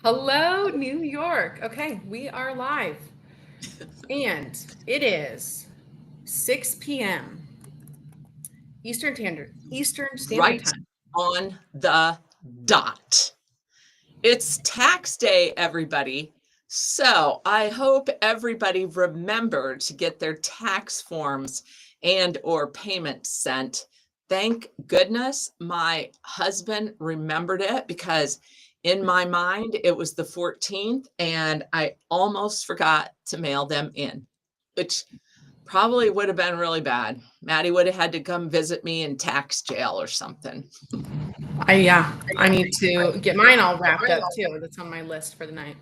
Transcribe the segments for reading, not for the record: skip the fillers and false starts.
Hello, New York. Okay, we are live. And it is 6 p.m. Eastern Standard Right Time. on the dot. It's tax day, everybody. So I hope everybody remembered to get their tax forms and or payments sent. Thank goodness my husband remembered it because in my mind it was the 14th and I almost forgot to mail them in, which probably would have been really bad. Maddie would have had to come visit me in tax jail or something. I need to get mine all wrapped up too. That's on my list for the night.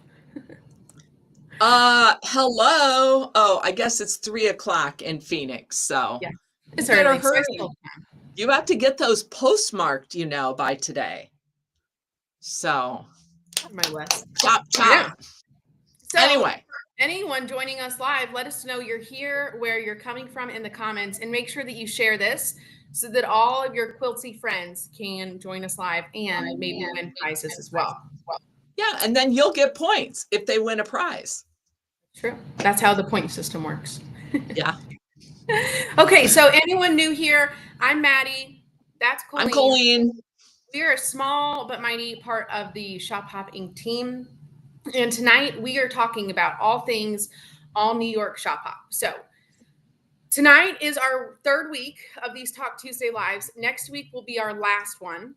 Hello. Oh, I guess it's 3 o'clock in Phoenix, so Yeah, you it's better early. So I hurry. You have to get those postmarked, by today. So, have my list. chop, Yeah. chop. So Anyway, anyone joining us live, let us know you're here, where you're coming from in the comments, and make sure that you share this so that all of your quilty friends can join us live and maybe win prizes as well. yeah, and then you'll get points if they win a prize. True. That's how the point system works. Yeah. Okay, so anyone new here, I'm Maddie. That's Colleen. I'm Colleen. We are a small but mighty part of the Shop Hop Inc. team. And tonight we are talking about all things all New York Shop Hop. So tonight is our third week of these Talk Tuesday lives. Next week will be our last one.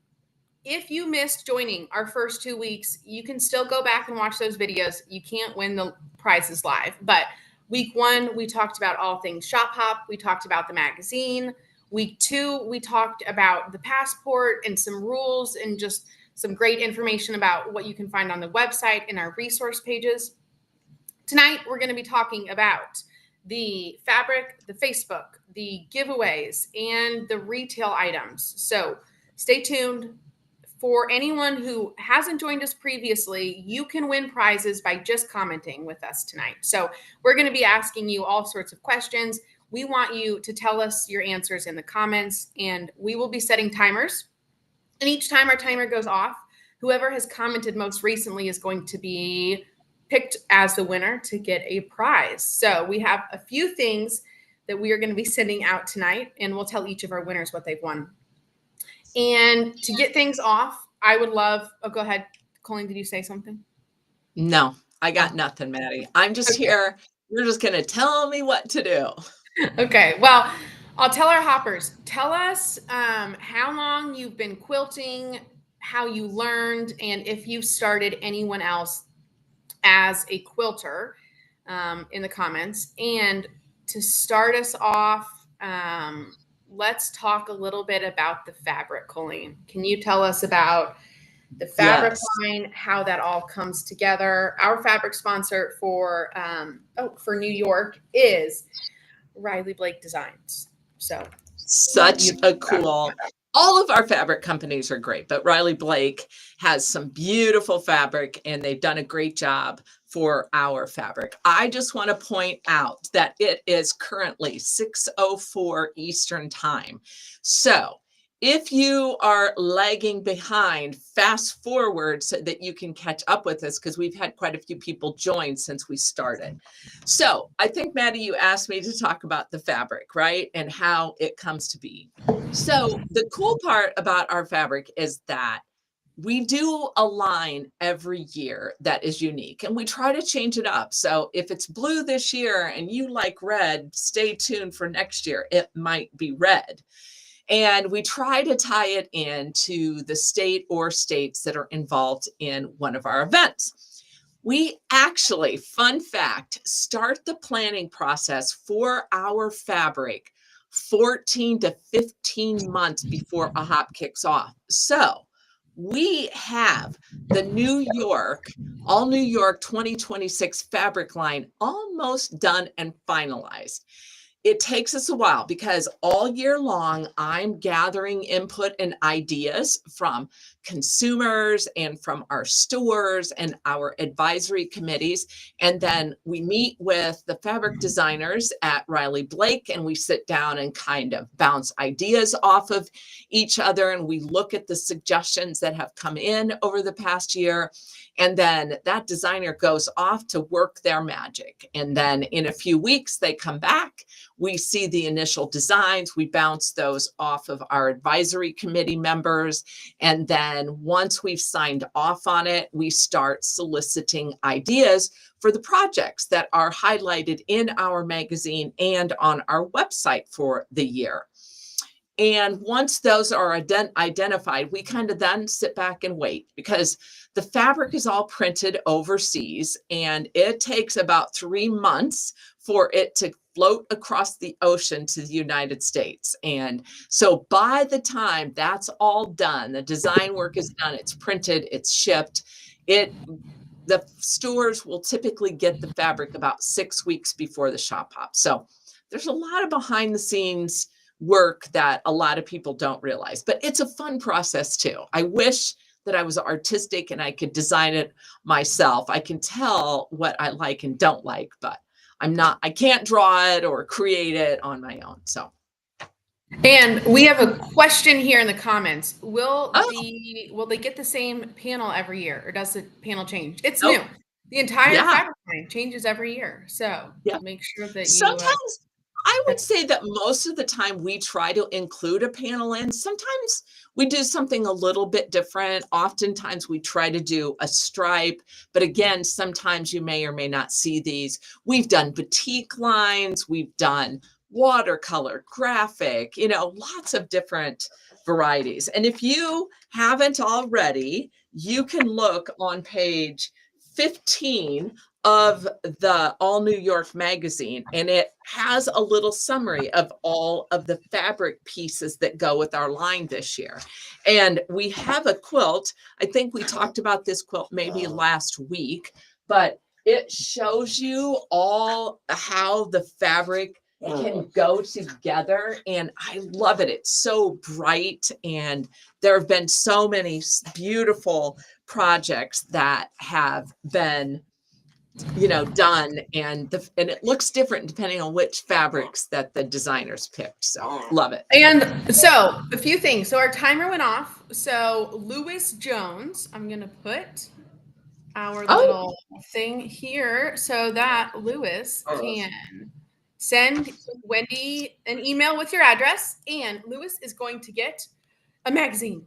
If you missed joining our first 2 weeks, you can still go back and watch those videos. You can't win the prizes live. But week 1, we talked about all things Shop Hop. We talked about the magazine. Week 2, we talked about the passport and some rules and just some great information about what you can find on the website and our resource pages. Tonight, we're going to be talking about the fabric, the Facebook, the giveaways, and the retail items. So stay tuned. For anyone who hasn't joined us previously, you can win prizes by just commenting with us tonight. So we're going to be asking you all sorts of questions. We want you to tell us your answers in the comments, and we will be setting timers. And each time our timer goes off, whoever has commented most recently is going to be picked as the winner to get a prize. So we have a few things that we are going to be sending out tonight, and we'll tell each of our winners what they've won. And to get things off, I would love, go ahead. Colleen, did you say something? No, I got nothing, Maddie. I'm just here. You're just going to tell me what to do. Okay. Well, I'll tell our hoppers. Tell us how long you've been quilting, how you learned, and if you've started anyone else as a quilter in the comments. And to start us off, let's talk a little bit about the fabric, Colleen. Can you tell us about the fabric line, how that all comes together? Our fabric sponsor for New York is Riley Blake Designs. So Such a cool. All of our fabric companies are great, but Riley Blake has some beautiful fabric and they've done a great job for our fabric. I just want to point out that it is currently 6:04 Eastern time. So if you are lagging behind, fast forward so that you can catch up with us because we've had quite a few people join since we started. So I think, Maddie, you asked me to talk about the fabric, right? And how it comes to be. So the cool part about our fabric is that we do a line every year that is unique and we try to change it up. So if it's blue this year and you like red, stay tuned for next year. It might be red. And we try to tie it into the state or states that are involved in one of our events. We actually, fun fact, start the planning process for our fabric 14 to 15 months before a hop kicks off. So we have the all New York 2026 fabric line almost done and finalized. It takes us a while because all year long, I'm gathering input and ideas from consumers and from our stores and our advisory committees. And then we meet with the fabric designers at Riley Blake, and we sit down and kind of bounce ideas off of each other. And we look at the suggestions that have come in over the past year. And then that designer goes off to work their magic. And then in a few weeks, they come back. We see the initial designs. We bounce those off of our advisory committee members. And then once we've signed off on it, we start soliciting ideas for the projects that are highlighted in our magazine and on our website for the year. And once those are identified, we kind of then sit back and wait, because the fabric is all printed overseas and it takes about 3 months for it to float across the ocean to the United States. And so by the time that's all done, the design work is done, it's printed, it's shipped, the stores will typically get the fabric about 6 weeks before the shop hop. So there's a lot of behind the scenes work that a lot of people don't realize, but it's a fun process too. I wish that I was artistic and I could design it myself. I can tell what I like and don't like, but I can't draw it or create it on my own. So. And we have a question here in the comments. Will they get the same panel every year, or does the panel change? It's new. The entire fabric line changes every year. So make sure that you sometimes I would say that most of the time we try to include a panel in. Sometimes we do something a little bit different. Oftentimes we try to do a stripe, but again, sometimes you may or may not see these. We've done batik lines, we've done watercolor, graphic, lots of different varieties. And if you haven't already, you can look on page 15 of the All New York magazine, and it has a little summary of all of the fabric pieces that go with our line this year. And we have a quilt. I think we talked about this quilt maybe last week, but it shows you all how the fabric can go together, and I love it. It's so bright, and there have been so many beautiful projects that have been done, and it looks different depending on which fabrics that the designers picked. So love it. And so a few things. So our timer went off. So Lewis Jones, I'm going to put our little thing here so that Lewis can send Wendy an email with your address, and Lewis is going to get a magazine.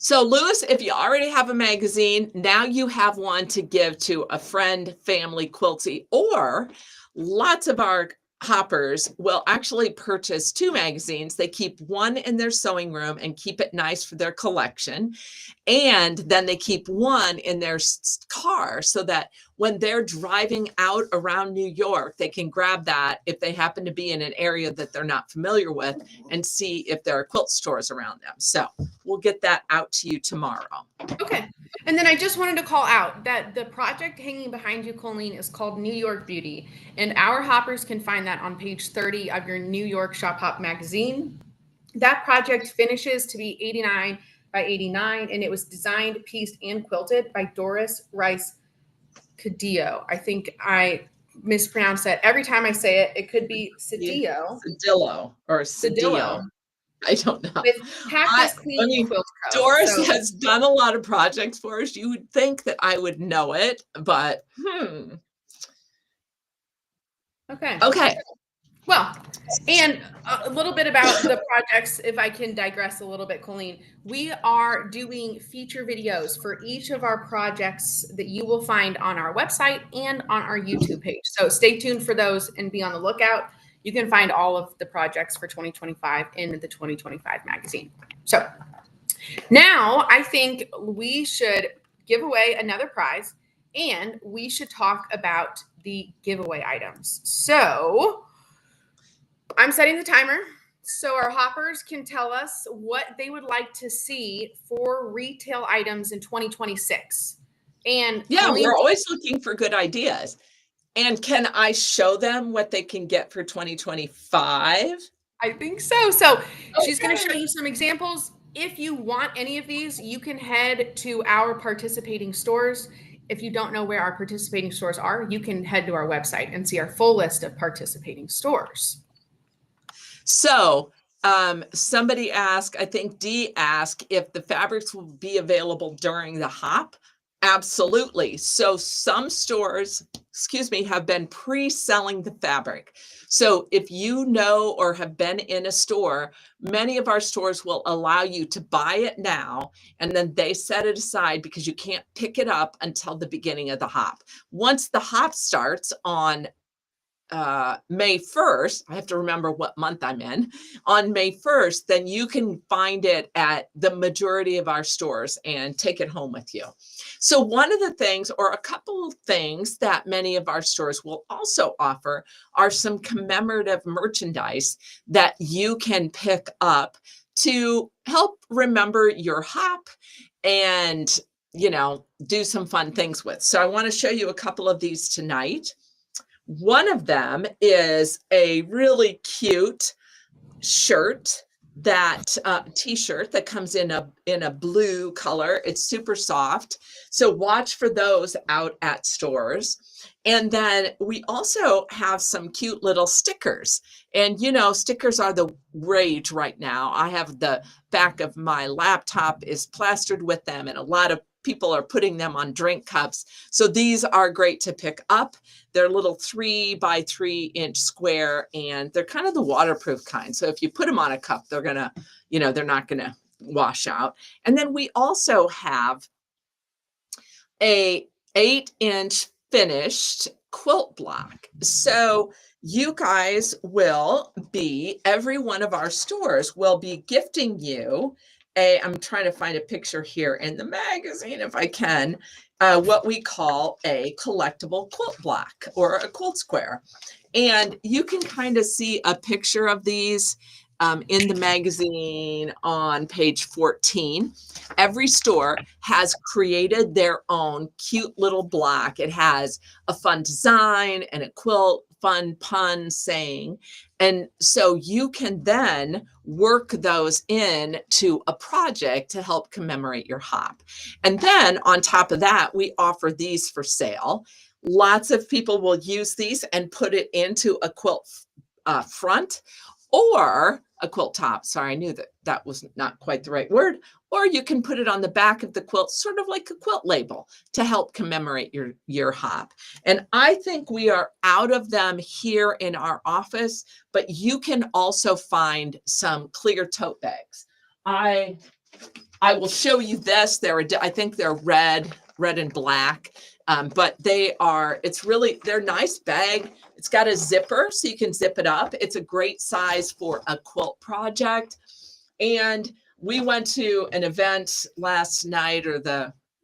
So Lewis, if you already have a magazine, now you have one to give to a friend, family, quilty, or lots of our hoppers will actually purchase 2 magazines. They keep one in their sewing room and keep it nice for their collection. And then they keep one in their car so that when they're driving out around New York, they can grab that if they happen to be in an area that they're not familiar with and see if there are quilt stores around them. So we'll get that out to you tomorrow. Okay. And then I just wanted to call out that the project hanging behind you, Colleen, is called New York Beauty. And our hoppers can find that on page 30 of your New York Shop Hop magazine. That project finishes to be 89 by 89, and it was designed, pieced, and quilted by Doris Rice Cadillo. I think I mispronounced that every time I say it. It could be Cedillo. Cedillo or Cedillo. I don't know. Doris has done a lot of projects for us. You would think that I would know it, but Okay. Well, and a little bit about the projects, if I can digress a little bit, Colleen. We are doing feature videos for each of our projects that you will find on our website and on our YouTube page. So stay tuned for those and be on the lookout. You can find all of the projects for 2025 in the 2025 magazine. So now I think we should give away another prize, and we should talk about the giveaway items. So I'm setting the timer so our hoppers can tell us what they would like to see for retail items in 2026. And we're always looking for good ideas. And can I show them what they can get for 2025? I think so. So she's going to show you some examples. If you want any of these, you can head to our participating stores. If you don't know where our participating stores are, you can head to our website and see our full list of participating stores. So somebody asked, I think Dee asked, if the fabrics will be available during the hop. Absolutely. So some stores, excuse me, have been pre-selling the fabric. So if you know or have been in a store, many of our stores will allow you to buy it now, and then they set it aside because you can't pick it up until the beginning of the hop. Once the hop starts on May 1st, I have to remember what month I'm in, on May 1st, then you can find it at the majority of our stores and take it home with you. So one of the things, or a couple of things that many of our stores will also offer are some commemorative merchandise that you can pick up to help remember your hop and, you know, do some fun things with. So I want to show you a couple of these tonight. One of them is a really cute shirt, that t-shirt that comes in a blue color. It's super soft. So watch for those out at stores. And then we also have some cute little stickers. And you know, stickers are the rage right now. I have the back of my laptop is plastered with them, and a lot of people are putting them on drink cups. So these are great to pick up. They're little 3x3-inch square, and they're kind of the waterproof kind. So if you put them on a cup, they're gonna, you know, they're not gonna wash out. And then we also have a 8-inch finished quilt block. So you guys will be, every one of our stores will be gifting you I'm trying to find a picture here in the magazine if I can, what we call a collectible quilt block or a quilt square. And you can kind of see a picture of these in the magazine on page 14. Every store has created their own cute little block. It has a fun design and a quilt, fun pun saying. And so you can then work those in to a project to help commemorate your hop. And then on top of that, we offer these for sale. Lots of people will use these and put it into a quilt front or a quilt top. Sorry, I knew that was not quite the right word. Or you can put it on the back of the quilt, sort of like a quilt label, to help commemorate your hop. And I think we are out of them here in our office, but you can also find some clear tote bags. I will show you this. I think they're red and black. But they're nice bag. It's got a zipper so you can zip it up. It's a great size for a quilt project. And we went to an event last night or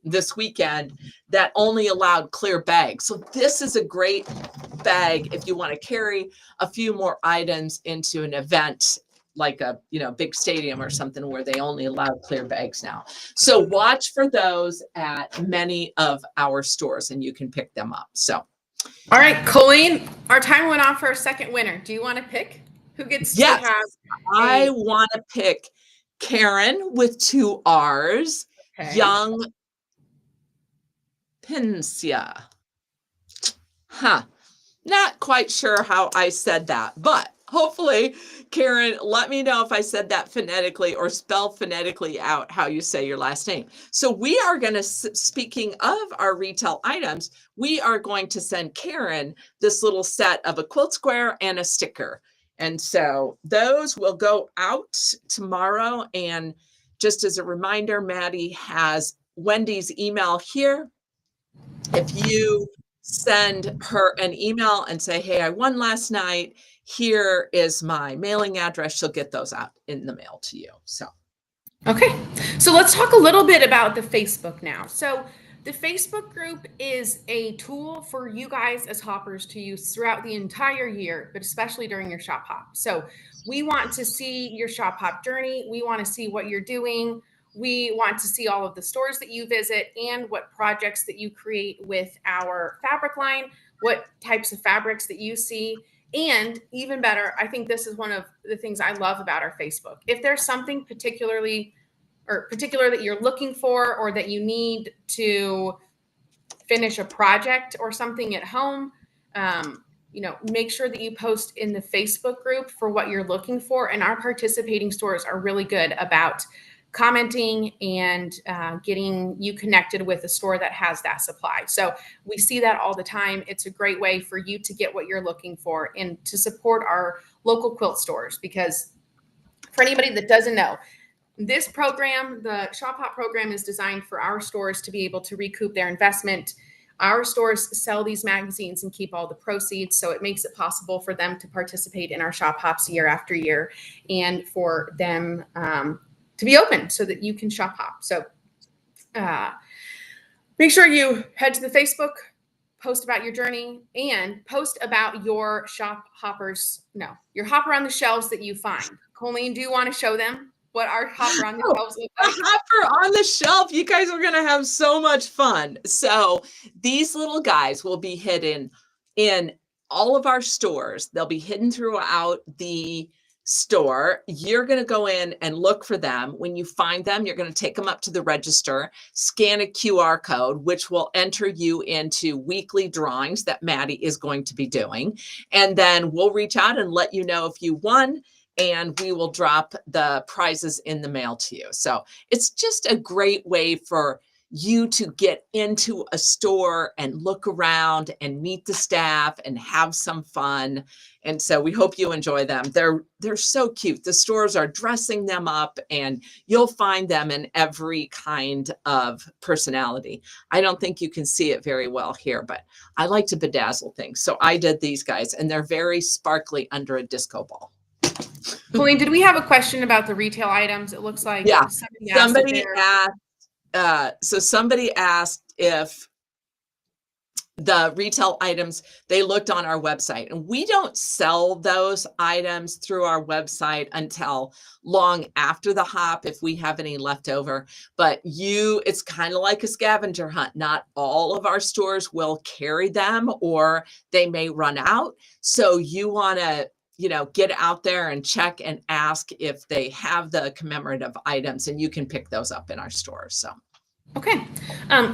this weekend that only allowed clear bags. So this is a great bag if you want to carry a few more items into an event like a big stadium or something where they only allow clear bags now. So watch for those at many of our stores and you can pick them up. So all right, Colleen, our time went off for a second winner. Do you want to pick who gets to have I want to pick Karen with 2 R's, okay. Young Pinsia. Not quite sure how I said that, but hopefully, Karen, let me know if I said that phonetically or spell phonetically out how you say your last name. So we are going to, speaking of our retail items, we are going to send Karen this little set of a quilt square and a sticker. And so those will go out tomorrow. And just as a reminder, Maddie has Wendy's email here. If you send her an email and say, hey, I won last night, here is my mailing address, she'll get those out in the mail to you. So okay, so let's talk a little bit about the Facebook now. So the Facebook group is a tool for you guys as hoppers to use throughout the entire year, but especially during your shop hop. So we want to see your shop hop journey. We want to see what you're doing. We want to see all of the stores that you visit and what projects that you create with our fabric line, what types of fabrics that you see. And even better, I think this is one of the things I love about our Facebook. If there's something particularly or particular that you're looking for, or that you need to finish a project or something at home, make sure that you post in the Facebook group for what you're looking for. And our participating stores are really good about commenting and getting you connected with a store that has that supply. So we see that all the time. It's a great way for you to get what you're looking for and to support our local quilt stores, because for anybody that doesn't know, this program, the Shop Hop program, is designed for our stores to be able to recoup their investment. Our stores sell these magazines and keep all the proceeds, so it makes it possible for them to participate in our Shop Hops year after year, and for them to be open so that you can shop hop. So make sure you head to the Facebook, post about your journey, and post about your your hopper on the shelves that you find. Colleen, do you want to show them what our hopper on the shelves look like? Hopper on the shelf. You guys are going to have so much fun. So these little guys will be hidden in all of our stores. They'll be hidden throughout the store. You're going to go in and look for them. When you find them, you're going to take them up to the register, scan a QR code, which will enter you into weekly drawings that Maddie is going to be doing. And then we'll reach out and let you know if you won, and we will drop the prizes in the mail to you. So it's just a great way for you to get into a store and look around and meet the staff and have some fun. And so we hope you enjoy them. They're so cute. The stores are dressing them up, and you'll find them in every kind of personality. I don't think you can see it very well here, but I like to bedazzle things. So I did these guys, and they're very sparkly under a disco ball. Colleen, did we have a question about the retail items? It looks like somebody asked. So somebody asked if the retail items, they looked on our website, and we don't sell those items through our website until long after the hop, if we have any left over. But it's kind of like a scavenger hunt. Not all of our stores will carry them, or they may run out. So you want to get out there and check and ask if they have the commemorative items, and you can pick those up in our stores. So. Okay.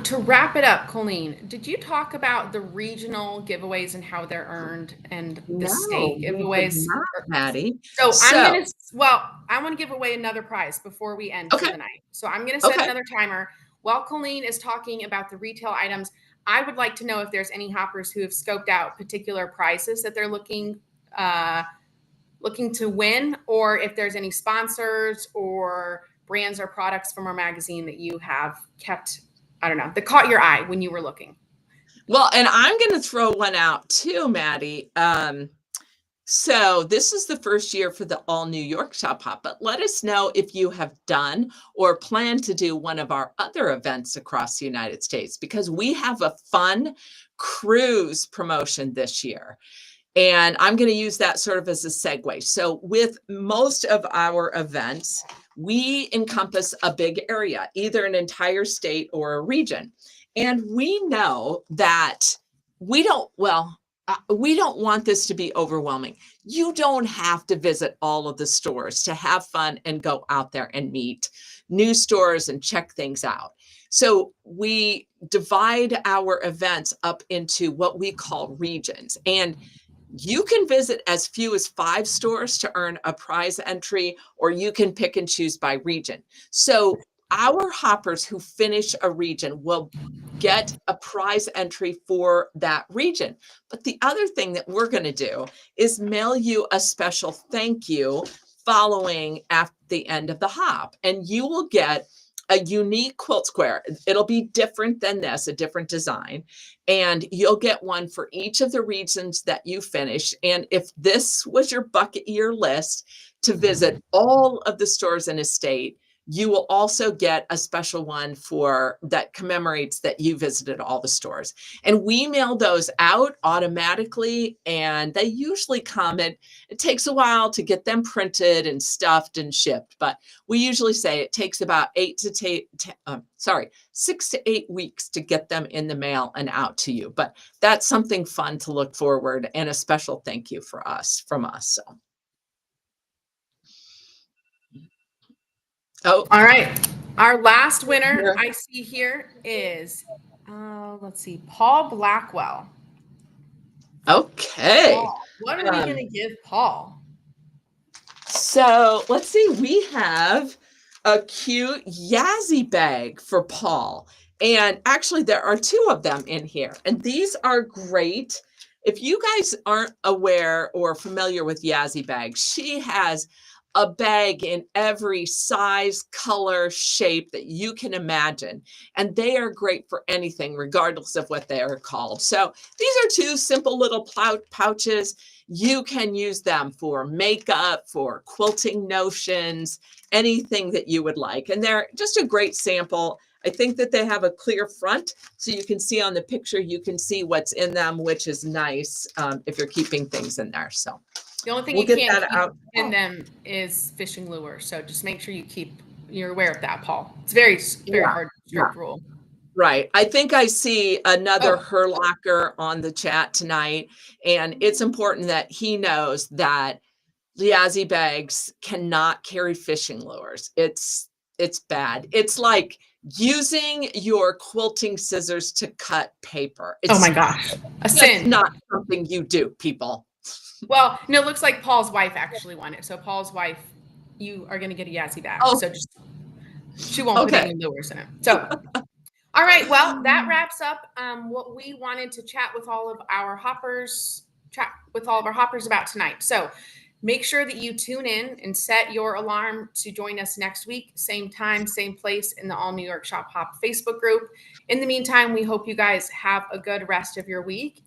To wrap it up, Colleen, did you talk about the regional giveaways and how they're earned, and the state giveaways? Maddie. So I want to give away another prize before we end for the night. So I'm going to set another timer. While Colleen is talking about the retail items, I would like to know if there's any hoppers who have scoped out particular prizes that they're looking to win, or if there's any sponsors or brands or products from our magazine that you have kept, that caught your eye when you were looking. Well, and I'm going to throw one out too, Maddie. So this is the first year for the All New York Shop Hop, but let us know if you have done or plan to do one of our other events across the United States, because we have a fun cruise promotion this year. And I'm going to use that sort of as a segue. So with most of our events, we encompass a big area, either an entire state or a region. And we know that we don't want this to be overwhelming. You don't have to visit all of the stores to have fun and go out there and meet new stores and check things out. So we divide our events up into what we call regions. And you can visit as few as 5 stores to earn a prize entry, or you can pick and choose by region. So our hoppers who finish a region will get a prize entry for that region. But the other thing that we're going to do is mail you a special thank you following at the end of the hop, and you will get a unique quilt square. It'll be different than this, a different design. And you'll get one for each of the regions that you finish. And if this was your bucket year list to visit all of the stores in a state, you will also get a special one for that commemorates that you visited all the stores. And we mail those out automatically, and they usually come, and it takes a while to get them printed and stuffed and shipped, but we usually say it takes about 6 to 8 weeks to get them in the mail and out to you. But that's something fun to look forward, and a special thank you from us. So. Oh, all right. Our last winner I see here is, let's see, Paul Blackwell. Okay. Paul, what are we going to give Paul? So let's see. We have a cute Yazzie bag for Paul. And actually, there are two of them in here. And these are great. If you guys aren't aware or familiar with Yazzie bags, she has a bag in every size, color, shape that you can imagine. And they are great for anything, regardless of what they are called. So these are two simple little pouches. You can use them for makeup, for quilting notions, anything that you would like. And they're just a great sample. I think that they have a clear front, so you can see on the picture, you can see what's in them, which is nice if you're keeping things in there. So the only thing we'll you get can't that keep out in them is fishing lures. So just make sure you're aware of that, Paul. It's very, very hard, strict rule. Right. I think I see another Her Locker on the chat tonight, and it's important that he knows that Yazzie bags cannot carry fishing lures. It's bad. It's like using your quilting scissors to cut paper. Oh my gosh, a sin. Not something you do, people. Well, no, it looks like Paul's wife actually won it. So Paul's wife, you are going to get a Yazzie bag. So just she won't put any lures in it. So, all right. Well, that wraps up what we wanted to chat with all of our hoppers about tonight. So make sure that you tune in and set your alarm to join us next week, same time, same place in the All New York Shop Hop Facebook group. In the meantime, we hope you guys have a good rest of your week.